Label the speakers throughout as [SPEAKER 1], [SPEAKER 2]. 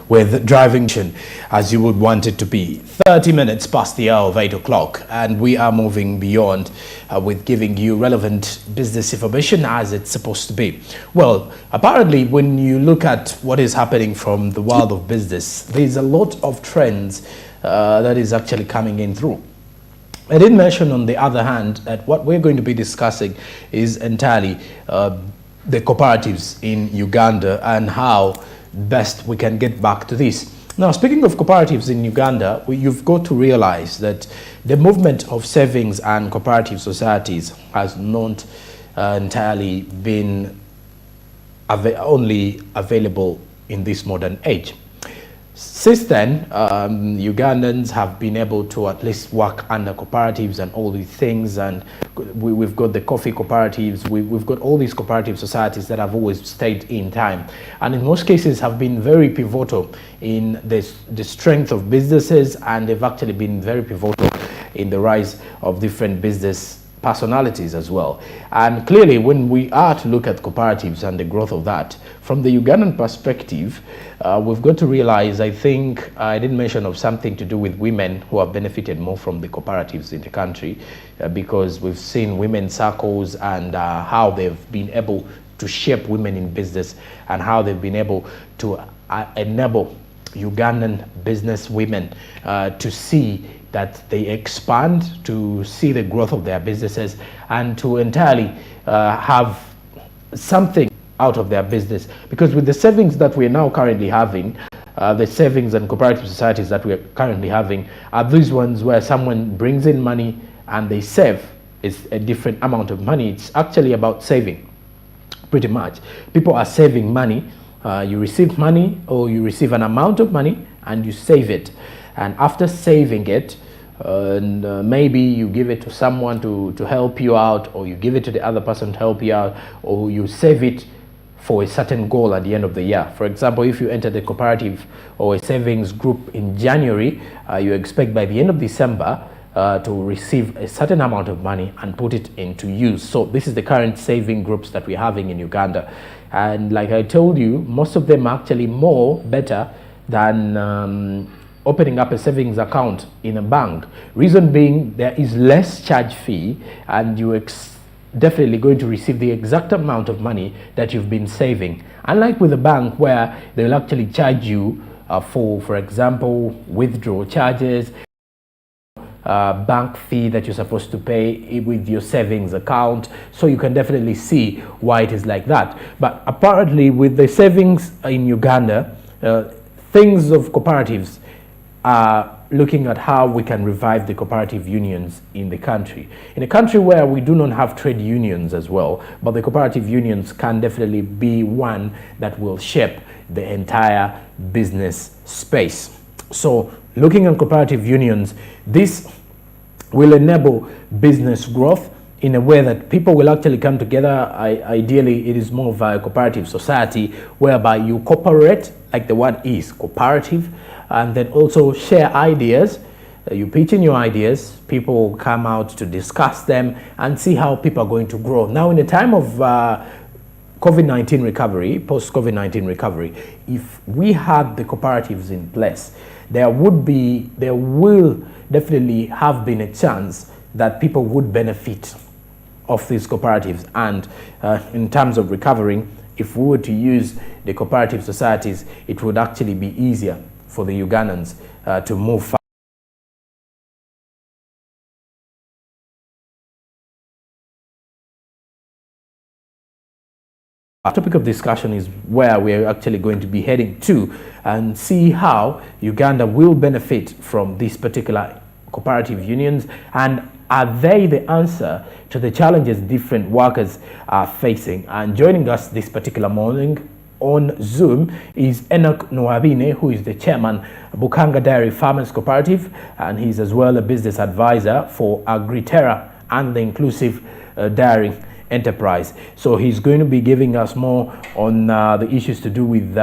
[SPEAKER 1] with driving as you would want it to be. 30 minutes past the hour of 8 o'clock, and we are moving beyond with giving you relevant business information as it's supposed to be. Well, apparently when you look at what is happening from the world of business, there's a lot of trends that is actually coming in through. I did mention, on the other hand, that what we're going to be discussing is entirely the cooperatives in Uganda and how best we can get back to this. Now, speaking of cooperatives in Uganda, you've got to realize that the movement of savings and cooperative societies has not entirely been only available in this modern age. Since then, Ugandans have been able to at least work under cooperatives and all these things, and we've got the coffee cooperatives, we've got all these cooperative societies that have always stayed in time, and in most cases have been very pivotal in the strength of businesses, and they've actually been very pivotal in the rise of different business personalities as well. And clearly, when we are to look at cooperatives and the growth of that from the Ugandan perspective, we've got to realize, I think I did mention of something to do with women who have benefited more from the cooperatives in the country, because we've seen women circles and how they've been able to shape women in business and how they've been able to enable Ugandan business women to see that they expand, to see the growth of their businesses, and to entirely have something out of their business. Because with the savings that we are now currently having, the savings and cooperative societies that we are currently having are these ones where someone brings in money and they save is a different amount of money. It's actually about saving, pretty much. People are saving money. You receive money, or you receive an amount of money and you save it. And after saving it, maybe you give it to someone to help you out, or you give it to the other person to help you out, or you save it for a certain goal at the end of the year. For example, if you enter the cooperative or a savings group in January, you expect by the end of December to receive a certain amount of money and put it into use. So this is the current saving groups that we're having in Uganda. And like I told you, most of them are actually better than opening up a savings account in a bank. Reason being, there is less charge fee, and you definitely going to receive the exact amount of money that you've been saving. Unlike with a bank, where they'll actually charge you for example, withdrawal charges, bank fee that you're supposed to pay with your savings account. So you can definitely see why it is like that. But apparently with the savings in Uganda, things of cooperatives are looking at how we can revive the cooperative unions in the country. In a country where we do not have trade unions as well, but the cooperative unions can definitely be one that will shape the entire business space. So looking at cooperative unions, this will enable business growth in a way that people will actually come together. Ideally, it is more of a cooperative society whereby you cooperate, like the word is, cooperative, and then also share ideas. You pitch in your ideas, people come out to discuss them and see how people are going to grow. Now, in a time of COVID-19 recovery, post-COVID-19 recovery, if we had the cooperatives in place, there will definitely have been a chance that people would benefit of these cooperatives. And in terms of recovering, if we were to use the cooperative societies, it would actually be easier for the Ugandans to move fast. Our topic of discussion is where we're actually going to be heading to, and see how Uganda will benefit from these particular cooperative unions, and are they the answer to the challenges different workers are facing. And joining us this particular morning on Zoom is Enoch Nwabine, who is the chairman of Bukanga Dairy Farmers Cooperative, and he's as well a business advisor for Agritera and the Inclusive Dairy Enterprise. So he's going to be giving us more on the issues to do with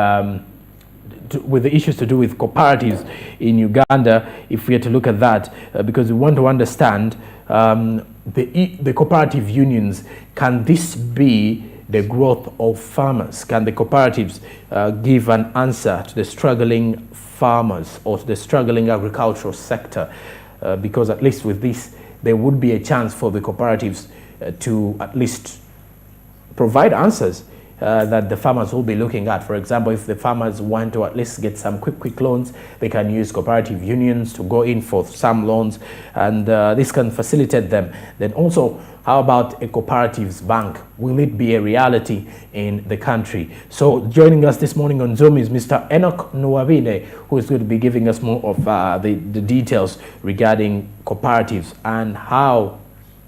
[SPEAKER 1] cooperatives in Uganda, if we are to look at that, because we want to understand the cooperative unions. Can this be the growth of farmers? Can the cooperatives give an answer to the struggling farmers or to the struggling agricultural sector? Because at least with this, there would be a chance for the cooperatives to at least provide answers that the farmers will be looking at. For example, if the farmers want to at least get some quick loans, they can use cooperative unions to go in for some loans, and this can facilitate them. Then also, how about a cooperatives bank? Will it be a reality in the country? So joining us this morning on Zoom is Mr. Enoch Nuwabine, who is going to be giving us more of the details regarding cooperatives and how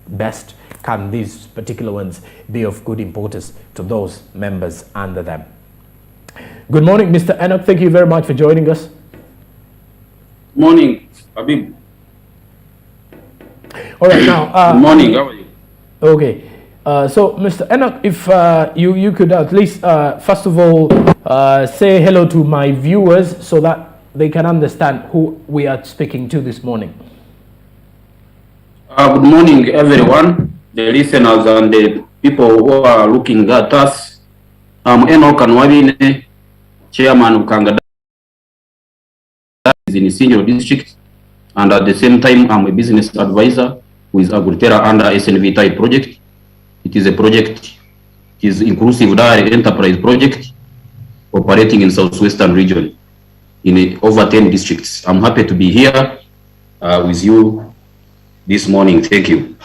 [SPEAKER 1] best can these particular ones be of good importance to those members under them. Good morning, Mr. Enoch. Thank you very much for joining us.
[SPEAKER 2] Morning, Habib.
[SPEAKER 1] All right, now.
[SPEAKER 2] Good morning, how are you?
[SPEAKER 1] Okay. So, Mr. Enoch, if you could at least, first of all, say hello to my viewers so that they can understand who we are speaking to this morning.
[SPEAKER 2] Good morning, everyone, the listeners and the people who are looking at us. I'm Enoch Nuwabine, Chairman of Kangada in Isinyo District, and at the same time, I'm a business advisor with Agritera under SNV type project. It is a project, it is inclusive direct enterprise project operating in Southwestern region in over 10 districts. I'm happy to be here with you this morning. Thank you.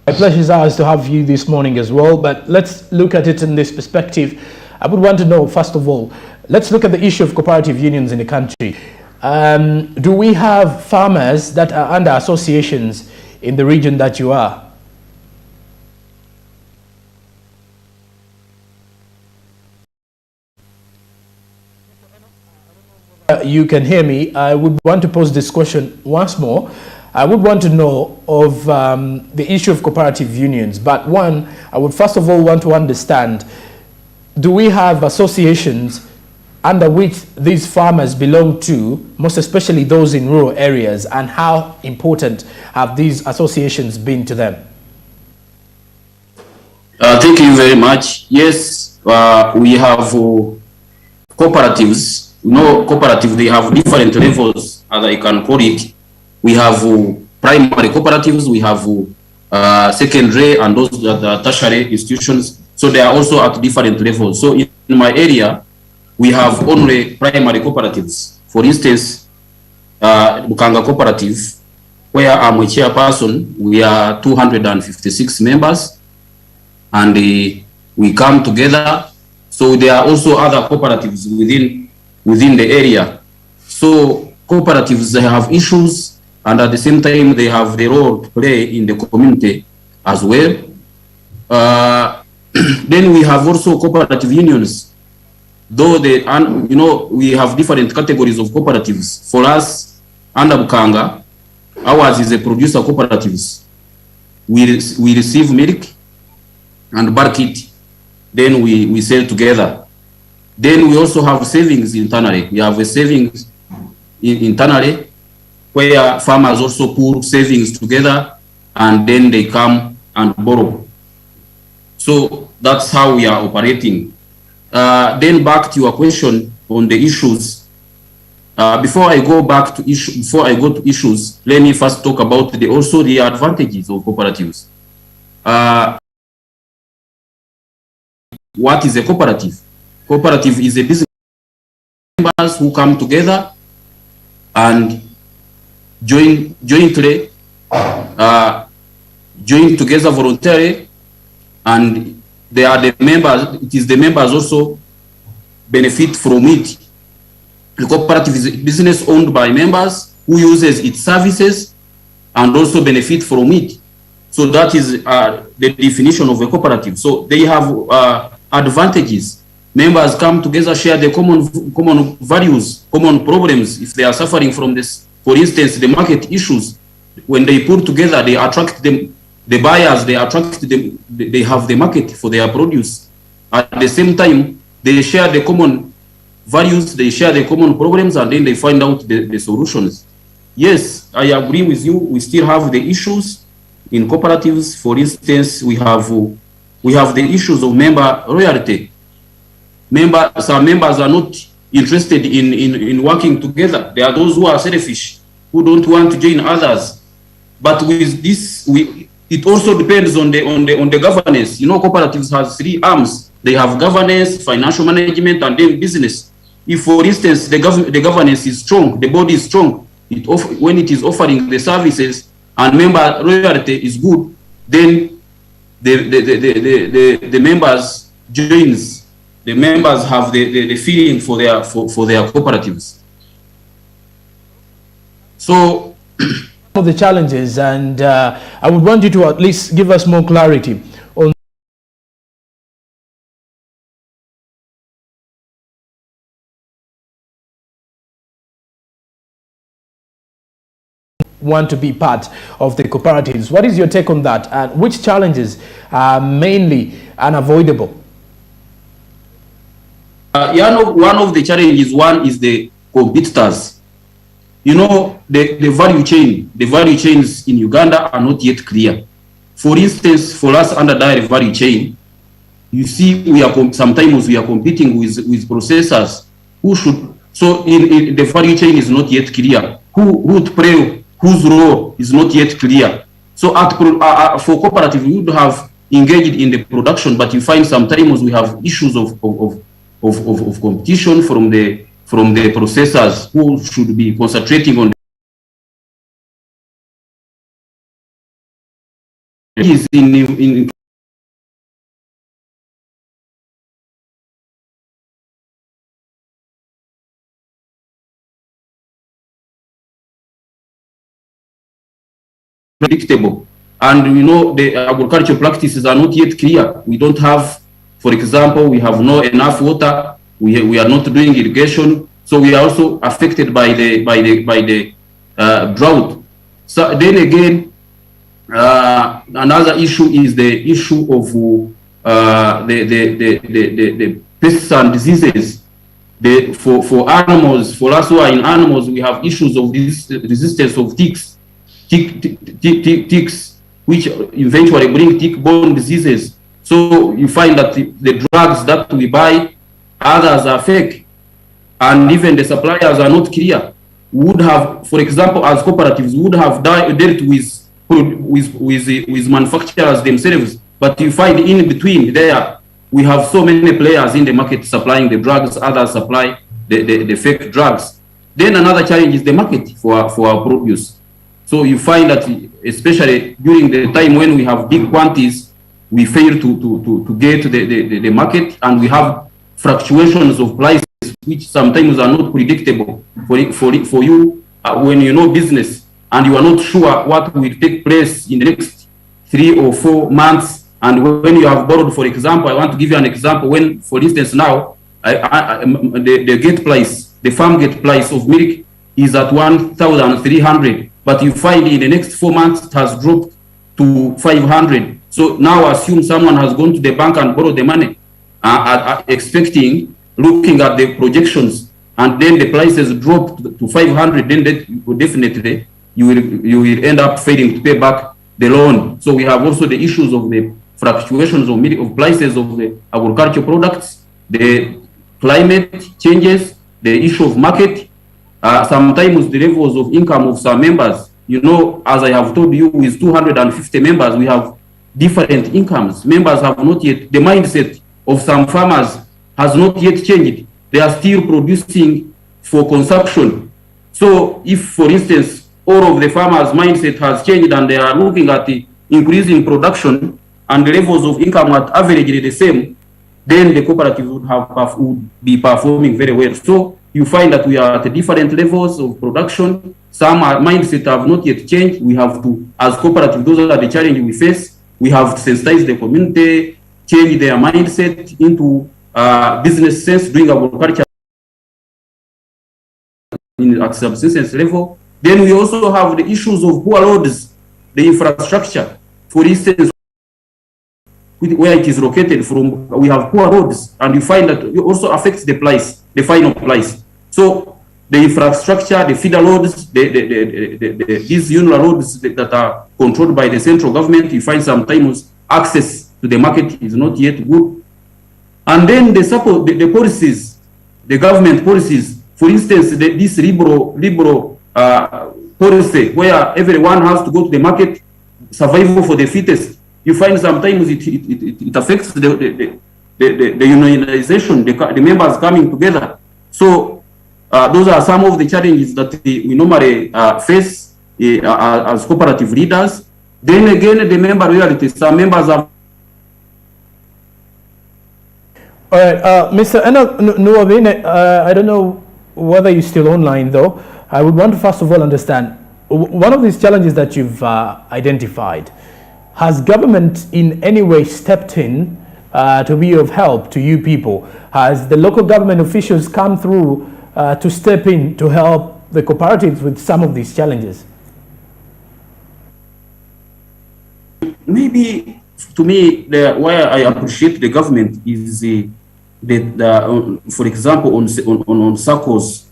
[SPEAKER 1] My pleasure is ours to have you this morning as well, but let's look at it in this perspective. I would want to know, first of all, let's look at the issue of cooperative unions in the country. Do we have farmers that are under associations in the region that you are? You can hear me. I would want to pose this question once more. I would want to know of the issue of cooperative unions, but one, I would first of all want to understand, do we have associations under which these farmers belong to, most especially those in rural areas, and how important have these associations been to them?
[SPEAKER 2] Thank you very much. Yes, we have cooperatives. You know, cooperatives, they have different levels, as I can call it. We have primary cooperatives, we have secondary, and those are the tertiary institutions. So they are also at different levels. So in my area, we have only primary cooperatives. For instance, Bukanga Cooperative, where I'm a chairperson, we are 256 members, and we come together. So there are also other cooperatives within the area. So cooperatives, they have issues, and at the same time, they have the role to play in the community as well. Then we have also cooperative unions. Though they, you know, we have different categories of cooperatives. For us, under Bukanga, ours is a producer cooperatives. We receive milk and bulk it. Then we sell together. Then we also have savings internally. We have a savings internally, where farmers also put savings together and then they come and borrow. So that's how we are operating. Then back to your question on the issues. Before I go to issues, let me first talk about the advantages of cooperatives. What is a cooperative? Cooperative is a business members who come together and join together voluntarily, and they are the members. It is the members also benefit from it. The cooperative is a business owned by members who uses its services and also benefit from it. So that is the definition of a cooperative. So they have advantages. Members come together, share the common values, common problems. If they are suffering from this, for instance, the market issues, when they put together, they attract the buyers, they attract them, they have the market for their produce. At the same time, they share the common values, they share the common problems, and then they find out the solutions. Yes, I agree with you. We still have the issues in cooperatives. For instance, we have we have the issues of member loyalty. Some members are not interested in working together. There are those who are selfish, who don't want to join others. But with this, it also depends on the governance. You know, cooperatives has 3 arms. They have governance, financial management, and then business. If, for instance, the governance is strong, the body is strong, when it is offering the services and member loyalty is good, then the members joins. The members have the feeling for their cooperatives. So
[SPEAKER 1] of the challenges, and I would want you to at least give us more clarity on want to be part of the cooperatives. What is your take on that, and which challenges are mainly unavoidable?
[SPEAKER 2] One of the challenges, one is the competitors. You know, the value chains in Uganda are not yet clear. For instance, for us under dairy value chain, you see, sometimes we are competing with processors who should. So in the value chain is not yet clear. Who would play whose role is not yet clear. So for cooperative, we would have engaged in the production, but you find sometimes we have issues of competition from the processors who should be concentrating on in predictable. And you know, the agricultural practices are not yet clear. We don't have, for example, we have not enough water. We are not doing irrigation, so we are also affected by the drought. So then again, another issue is the issue of the pests and diseases. For animals, for us who are in animals, we have issues of this resistance of ticks, which eventually bring tick-borne diseases. So you find that the drugs that we buy, others are fake, and even the suppliers are not clear. We would have, for example, as cooperatives, we would have dealt with manufacturers themselves, but you find in between there, we have so many players in the market supplying the drugs, others supply the fake drugs. Then another challenge is the market for our produce. So you find that, especially during the time when we have big quantities, we fail to get to the market, and we have fluctuations of prices which sometimes are not predictable for you when you know business and you are not sure what will take place in the next 3 or 4 months. And when you have borrowed, for example, I want to give you an example. When, for instance, now the gate price, the farm gate price of milk is at 1,300, but you find in the next 4 months it has dropped to 500. So now assume someone has gone to the bank and borrowed the money, looking at the projections, and then the prices dropped to 500. Then definitely you will end up failing to pay back the loan. So we have also the issues of the fluctuations of prices of the agricultural products, the climate changes, the issue of market, sometimes the levels of income of some members. You know, as I have told you, with 250 members, we have different incomes. Members have not yet, the mindset of some farmers has not yet changed. They are still producing for consumption. So if, for instance, all of the farmers' mindset has changed and they are looking at the increase in production and the levels of income at averagely the same, then the cooperative would be performing very well. So you find that we are at different levels of production. Some mindset have not yet changed. We have to, as cooperative, those are the challenges we face. We have to sensitize the community, change their mindset into business sense, doing agriculture at subsistence level. Then we also have the issues of poor roads, the infrastructure. For instance, where it is located from, we have poor roads, and you find that it also affects the price, the final price. So the infrastructure, the feeder roads, these union roads that are controlled by the central government, you find sometimes access to the market is not yet good. And then the support, the policies, the government policies, for instance, this liberal policy where everyone has to go to the market, survival for the fittest. You find sometimes it affects the unionization, the members coming together. So those are some of the challenges that we normally face as cooperative leaders. Then again, the member reality. Some members have.
[SPEAKER 1] All right, Mr. Nuwabene, I don't know whether you're still online, though. I would want to first of all understand one of these challenges that you've identified. Has government in any way stepped in to be of help to you people? Has the local government officials come through to step in to help the cooperatives with some of these challenges?
[SPEAKER 2] Maybe to me, why I appreciate the government is for example, on SACCOs,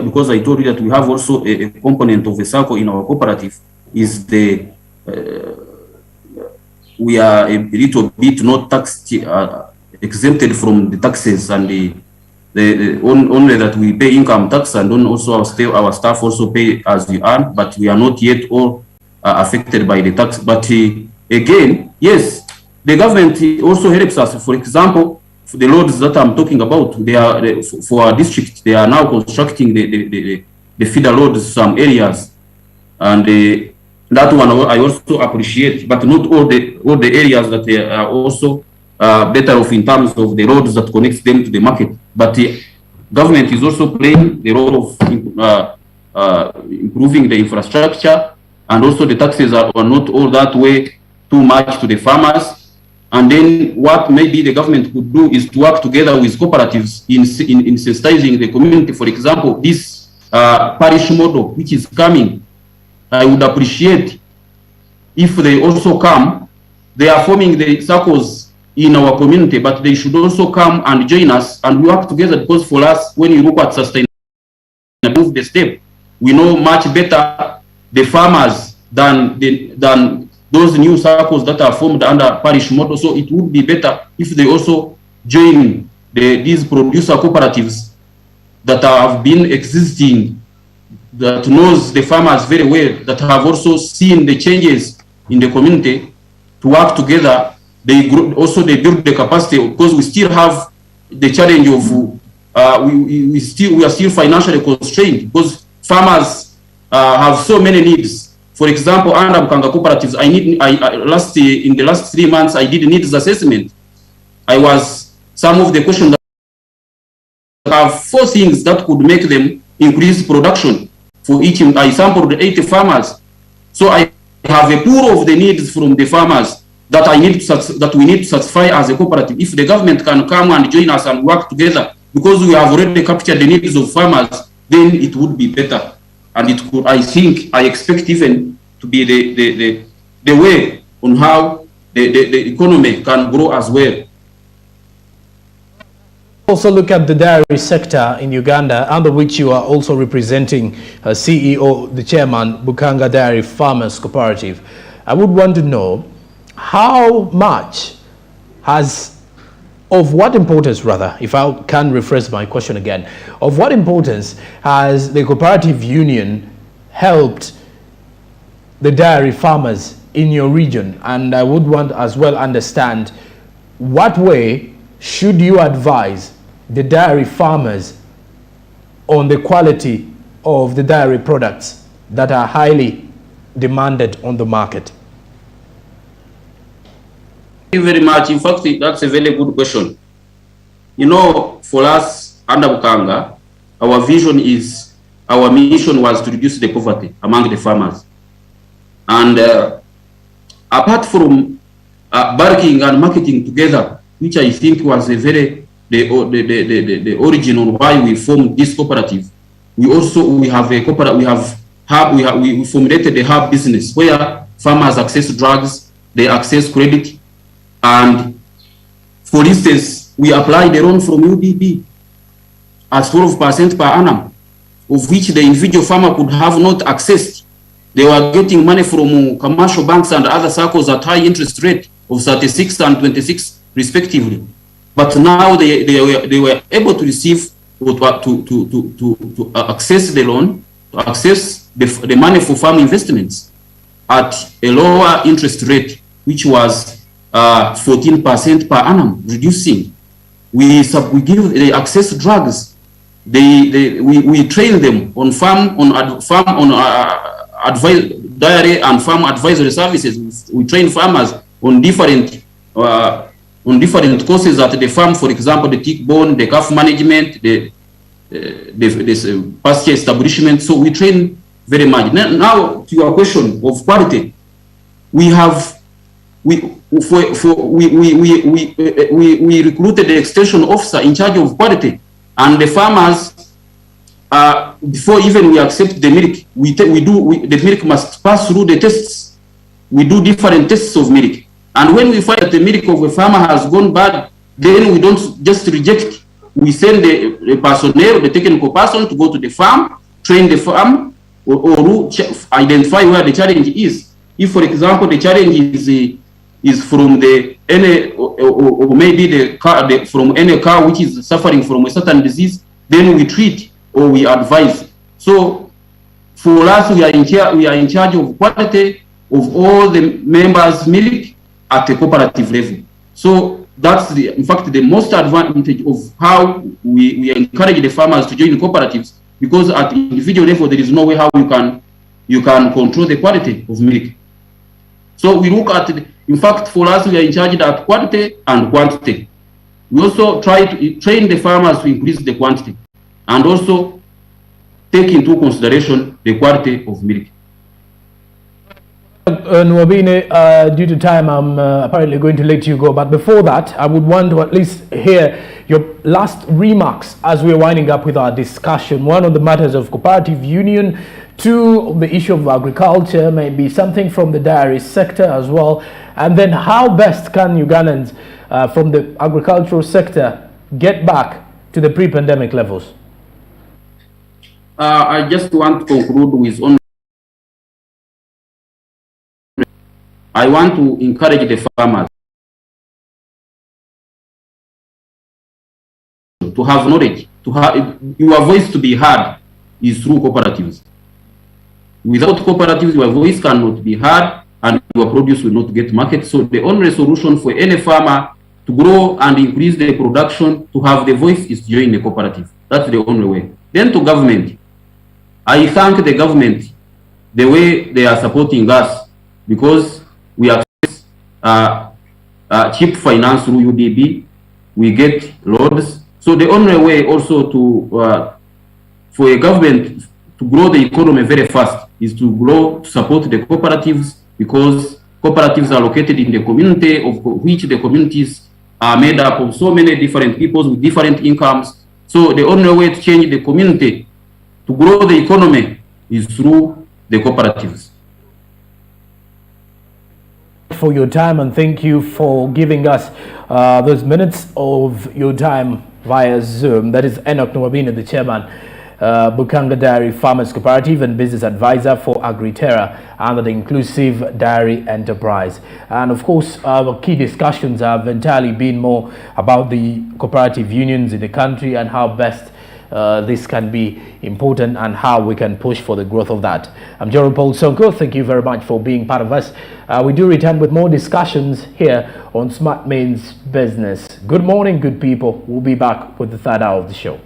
[SPEAKER 2] because I told you that we have also a component of the SACCO in our cooperative, is we are a little bit not taxed, exempted from the taxes, and only that we pay income tax, and then also our staff also pay as we earn, but we are not yet all affected by the tax. But again, yes, the government also helps us. For example, the roads that I'm talking about, they are for our district. They are now constructing the feeder roads some areas, and that one I also appreciate. But not all the areas that they are also better off in terms of the roads that connects them to the market. But the government is also playing the role of improving the infrastructure, and also the taxes are not all that way too much to the farmers. And then what maybe the government could do is to work together with cooperatives in sensitizing the community. For example, this parish model which is coming, I would appreciate if they also come. They are forming the SACCOs in our community, but they should also come and join us and work together, because for us, when you look at sustainability, move the step, we know much better the farmers than those new SACCOs that are formed under parish model. So it would be better if they also join these producer cooperatives that have been existing, that knows the farmers very well, that have also seen the changes in the community, to work together. They build the capacity, because we still have the challenge of we are still financially constrained, because farmers have so many needs. For example, under Bukanga cooperatives, in the last 3 months, I did needs assessment. Some of the questions that have 4 things that could make them increase production. For each, I sampled 80 farmers. So I have a pool of the needs from the farmers that we need to satisfy as a cooperative. If the government can come and join us and work together, because we have already captured the needs of farmers, then it would be better. And it could, I expect even to be the way on how the economy can grow as well.
[SPEAKER 1] Also look at the dairy sector in Uganda, under which you are also representing CEO, the chairman, Bukanga Dairy Farmers Cooperative. I would want to know how much of what importance, rather, if I can rephrase my question again, of what importance has the cooperative union helped the dairy farmers in your region? And I would want as well understand what way should you advise the dairy farmers on the quality of the dairy products that are highly demanded on the market?
[SPEAKER 2] Thank you very much. In fact, that's a very good question. You know, for us under Bukanga, our mission was to reduce the poverty among the farmers. And apart from barking and marketing together, which I think was the origin on why we formed this cooperative, we formulated a hub business where farmers access drugs, they access credit. And for instance, we applied a loan from UDB at 12% per annum, of which the individual farmer could have not accessed. They were getting money from commercial banks and other circles at high interest rate. of 36 and 26 respectively. But now they were able to receive or to access the loan, to access the money for farm investments at a lower interest rate, which was 14% per annum, reducing. We give access drugs. We train them on dairy and farm advisory services. We train farmers on different courses at the farm. For example, the tick bone, the calf management, the pasture establishment. So we train very much. Now to your question of quality, we recruited the extension officer in charge of quality, and the farmers, before even we accept the milk, the milk must pass through the tests. We do different tests of milk, and when we find that the milk of a farmer has gone bad, then we don't just reject. We send the personnel, the technical person, to go to the farm, train the farm, or identify where the challenge is. If, for example, the challenge is from or maybe from any cow which is suffering from a certain disease, then we treat or we advise. So for us, we are in charge of quality of all the members' milk at the cooperative level. So that's in fact the most advantage of how we encourage the farmers to join cooperatives, because at the individual level there is no way how you can control the quality of milk. So we look at in fact, for us, we are in charge of quality and quantity. We also try to train the farmers to increase the quantity and also take into consideration the quality of milk.
[SPEAKER 1] Nwabine, due to time, I'm apparently going to let you go. But before that, I would want to at least hear your last remarks as we're winding up with our discussion. One on the matters of cooperative union, two on the issue of agriculture, maybe something from the dairy sector as well. And then how best can Ugandans from the agricultural sector get back to the pre-pandemic levels?
[SPEAKER 2] I just want to conclude with I want to encourage the farmers to have knowledge, to have your voice to be heard is through cooperatives. Without cooperatives, your voice cannot be heard and your produce will not get market. So the only solution for any farmer to grow and increase the production, to have the voice, is to join the cooperative. That's the only way. Then to government. I thank the government the way they are supporting us, because we access cheap finance through UDB, we get loans. So the only way also for a government to grow the economy very fast is to support the cooperatives, because cooperatives are located in the community, of which the communities are made up of so many different people with different incomes. So the only way to change the community, to grow the economy, is through the cooperatives.
[SPEAKER 1] For your time, and thank you for giving us those minutes of your time via Zoom. That is Enoch Nwabine, the chairman, Bukanga Dairy Farmers Cooperative and business advisor for Agriterra under the Inclusive Dairy Enterprise. And of course, our key discussions have entirely been more about the cooperative unions in the country and how best this can be important and how we can push for the growth of that. I'm Jerome Paul Sonko. Thank you very much for being part of us. We do return with more discussions here on Smart Means Business. Good morning, good people. We'll be back with the third hour of the show.